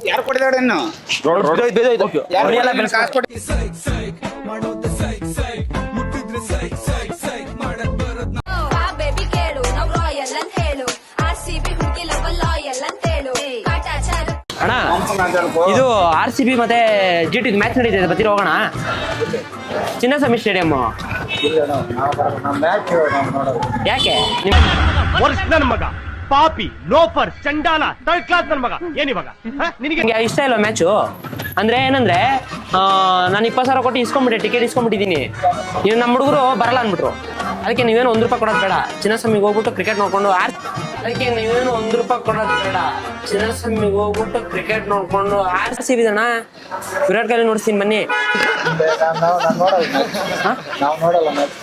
ಯಾರು ಕೊಟ್ಟಿದ್ದಾರೆ ಇನ್ನು ಕಾಸು ಕೊಡಿ ಅಣ್ಣ ಇದು RCB ಮತ್ತೆ GT ಮ್ಯಾಚ್ ನಡೀತಿದೆ ಬತ್ತೀರ ಹೋಗೋಣ ಚಿನ್ನಸ್ವಾಮಿ ಸ್ಟೇಡಿಯಂ ಯಾಕೆ ನನ್ನ ಮಗ ಪಾಪಿ ಲೋಫರ್ ಚಂಡಾಲ ಥರ್ಡ್ ಕ್ಲಾಸ್ ನನ್ನ ಮಗ ಏನಿವಾಗ ನಿನಗೆ ಇಷ್ಟ ಇಲ್ಲ ಮ್ಯಾಚು ಅಂದ್ರೆ ಏನಂದ್ರೆ ನಾನು 20,000 ಕೊಟ್ಟು ಇಸ್ಕೊಂಡ್ಬಿಟ್ಟೆ ಟಿಕೆಟ್ ಇಸ್ಕೊಂಡ್ಬಿಟ್ಟಿದ್ದೀನಿ ನೀವು ನಮ್ಮ ಹುಡುಗರು ಬರಲ್ಲ ಅಂದ್ಬಿಟ್ರು ಅದಕ್ಕೆ ನೀವೇನು ₹1 ಕೊಡೋದು ಬೇಡ ಚಿನ್ನಸ್ವಾಮಿಗೆ ಹೋಗ್ಬಿಟ್ಟು ಕ್ರಿಕೆಟ್ ನೋಡ್ಕೊಂಡು ಅದಕ್ಕೆ ನೀವೇನು ₹1 ಕೊಡೋದು ಬೇಡ ಚಿನ್ನಸ್ವಾಮಿಗೆ ಹೋಗ್ಬಿಟ್ಟು ಕ್ರಿಕೆಟ್ ನೋಡ್ಕೊಂಡು RCB ಅಣ್ಣ ವಿರಾಟ್ ಕೊಹ್ಲಿ ನೋಡ್ತೀನಿ ಬನ್ನಿ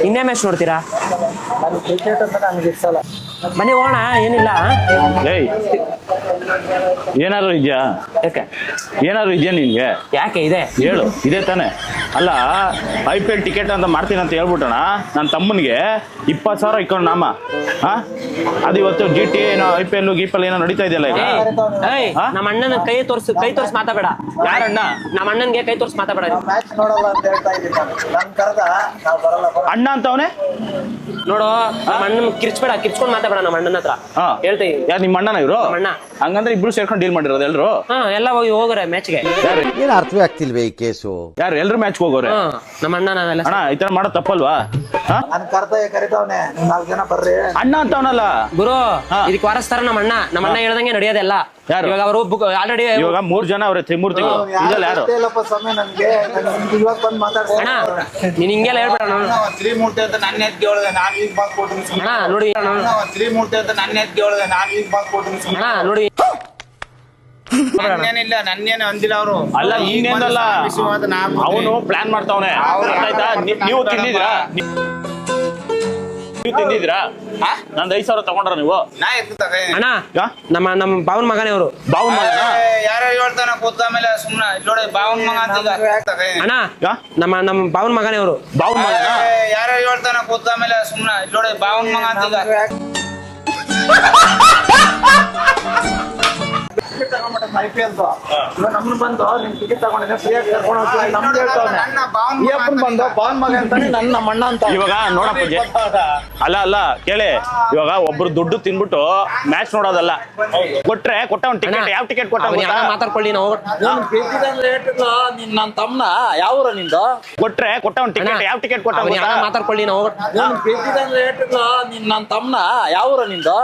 ಇನ್ನೇ ಮ್ಯಾಚ್ ನೋಡ್ತೀರಾ ಬನ್ನಿ ಹೋಗೋಣ ಏನಿಲ್ಲ ಏನಾದ್ರು ಇದೆಯಾ ಯಾಕೆ ಏನಾದ್ರು ಇದೆಯಾ ನಿನ್ಗೆ ಯಾಕೆ ಇದೆ ಹೇಳು ಇದೆ ತಾನೆ ಅಲ್ಲ IPL ಟಿಕೆಟ್ ಅಂತ ಮಾಡ್ತೀನಿ ಅಂತ ಹೇಳ್ಬಿಟ್ಟಣ ನನ್ನ ತಮ್ಮನಿಗೆ 20,000 ಇಕ್ಕೊಂಡು ನಾಮ ಅದು ಇವತ್ತು GT ಏನೋ IPL GPL ಏನೋ ನಡೀತಾ ಇದೆಯಲ್ಲ ಈಗ ನಮ್ಮ ಅಣ್ಣನ ಕೈ ತೋರ್ಸಿ ಮಾತಾಬೇಡ ಯಾರಣ್ಣ ನಮ್ಮ ಅಣ್ಣನ್ಗೆ ಕೈ ತೋರ್ಸಿ ಮಾತಾಬೇಡ ಅಣ್ಣ ಅಂತವನೇ ನೋಡು ನಮ್ಮ ಅಣ್ಣನ್ ಕಿರ್ಚ್ಕೊಂಡು ಮಾತಾಬೇಡ ನಮ್ಮ ಅಣ್ಣನ ಹತ್ರ ಹೇಳ್ತೀವಿ ಯಾರು ನಿಮ್ಮ ಅಣ್ಣನ ಇವರು ಅಣ್ಣ ಹಂಗಂದ್ರೆ ಇಬ್ರು ಸೇರ್ಕೊಂಡು ಡೀಲ್ ಮಾಡಿರೋದು ಎಲ್ರು ಎಲ್ಲ ಹೋಗ್ರೆ ಮ್ಯಾಚ್ಗೆ ಏನು ಅರ್ಥವೇ ಆಗ್ತಿಲ್ವೇ ಈ ಕೇಸು ಯಾರು ಎಲ್ರು ಮ್ಯಾಚ್ ಹೋಗೋರೆ ನಮ್ಮ ಅಣ್ಣ ನಾವೆಲ್ಲ ಅಣ್ಣ ಈ ತರ ಮಾಡೋದು ತಪ್ಪಲ್ವಾ ಕರಿತಾವನೆ 4 ಜನ ಬರ್ರಿ ಅಣ್ಣ ಅಂತವನಲ್ಲ ಗುರು ಇದಕ್ಕೆ ವಾರಸ್ತಾರ ನಮ್ಮ ಅಣ್ಣ ಹೇಳ್ದಂಗೆ ನಡೆಯೋದೆಲ್ಲ ಯಾರು ಇವಾಗ ಅವರು ಆಲ್ರೆಡಿ ಇವಾಗ 3 ಜನ ಅವ್ರೆ 3 ತಿಂಗಳು ಇದ್ರಲ್ಲಿ ಯಾರು ಇವಾಗ ಬಂದು ಮಾತಾಡ್ತೀನಿ ಅಣ್ಣ ನೀನ್ ಹಿಂಗೆಲ್ಲ ಹೇಳ್ಬೇಡ ತ್ರಿಮೂರ್ತಿ ಅಂತ ನನ್ನ ಎತ್ತಿ ಒಳಗೆ ನಾನು ಈಗ ಬಂದು ಕೊಡ್ತೀನಿ ಅಣ್ಣ ನೋಡಿ ತ್ರಿಮೂರ್ತಿ ಅಂತ ನನ್ನ ಎತ್ತಿ ಒಳಗೆ ನಾನು ಈಗ ಬಂದು ಕೊಡ್ತೀನಿ ಅಣ್ಣ ನೋಡಿ ನನ್ನೇನಿಲ್ಲ ನನ್ನೇನು ಅಂದಿಲ್ಲ ಅವರು ಅಲ್ಲ ಇನ್ನೇನಲ್ಲ ಅವನು ಪ್ಲಾನ್ ಮಾಡ್ತಾವನೆ ಆಯ್ತಾ ನೀವು ತಿಂದಿದ್ರಾ ನಂದು 5,000 ತಗೊಂಡ್ರ ನೀವು ಅಣ್ಣ ನಮ್ಮ ಬಾವನ್ ಮಗನೇ ಅವರು ಬಾವು ಯಾರು ಹೇಳ್ತಾನ ಕೂತ ಮೇಲೆ ಸುಮ್ನೆ ನೋಡಿ ಬಾವನ್ ಮಗ ಅಂತ ಅಣ್ಣ ನಮ್ಮ ಬಾವನ್ ಮಗನೇ ಅವರು ಬಾವು ಯಾರು ಹೇಳ್ತಾನ ಕೂತ ಮೇಲೆ ಸುಮ್ನೆ ನೋಡಿ ಬಾವನ್ ಮಗ ಅಂತ ನಮ್ಮನ್ನ ಬಂದು ನಿಮ್ ಟಿಕೆಟ್ ತಗೊಂಡಿದ್ದೆ ಫ್ರೀಯಾಗಿ ಕರ್ಕೊಂಡು ಹೋಗ್ತೀನಿ ನಮ್ದು ಹೇಳ್ತಾವನೆ ಬಂದು ಬಾವನ್ ಮಗ ಅಂತಾನೆ ನಮ್ಮ ಅಣ್ಣ ಅಂತ ಇವಾಗ ನೋಡಪ್ಪ ಅಲ್ಲ ಕೇಳಿ ಇವಾಗ ಒಬ್ರು ದುಡ್ಡು ತಿನ್ಬಿಟ್ಟು ಮ್ಯಾಚ್ ನೋಡೋದಲ್ಲ ಕೊಟ್ರೆ ಕೊಟ್ಟವನ್ ಟಿಕೆಟ್ ಯಾವ ಟಿಕೆಟ್ ಕೊಟ್ಟ ಮಾತಾಡ್ಕೊಳ್ಳಿ ನಾವು ನನ್ನ ತಮ್ಮನ ಯಾವ ನಿಂದು ಕೊಟ್ರೆ ಕೊಟ್ಟವನ್ ಟಿಕೆಟ್ ಯಾವ ಟಿಕೆಟ್ ಕೊಟ್ಟ ಮಾತಾಡ್ಕೊಳ್ಳಿ ನಾವು ನನ್ನ ತಮ್ಮನ ಯಾವ ನಿಂದು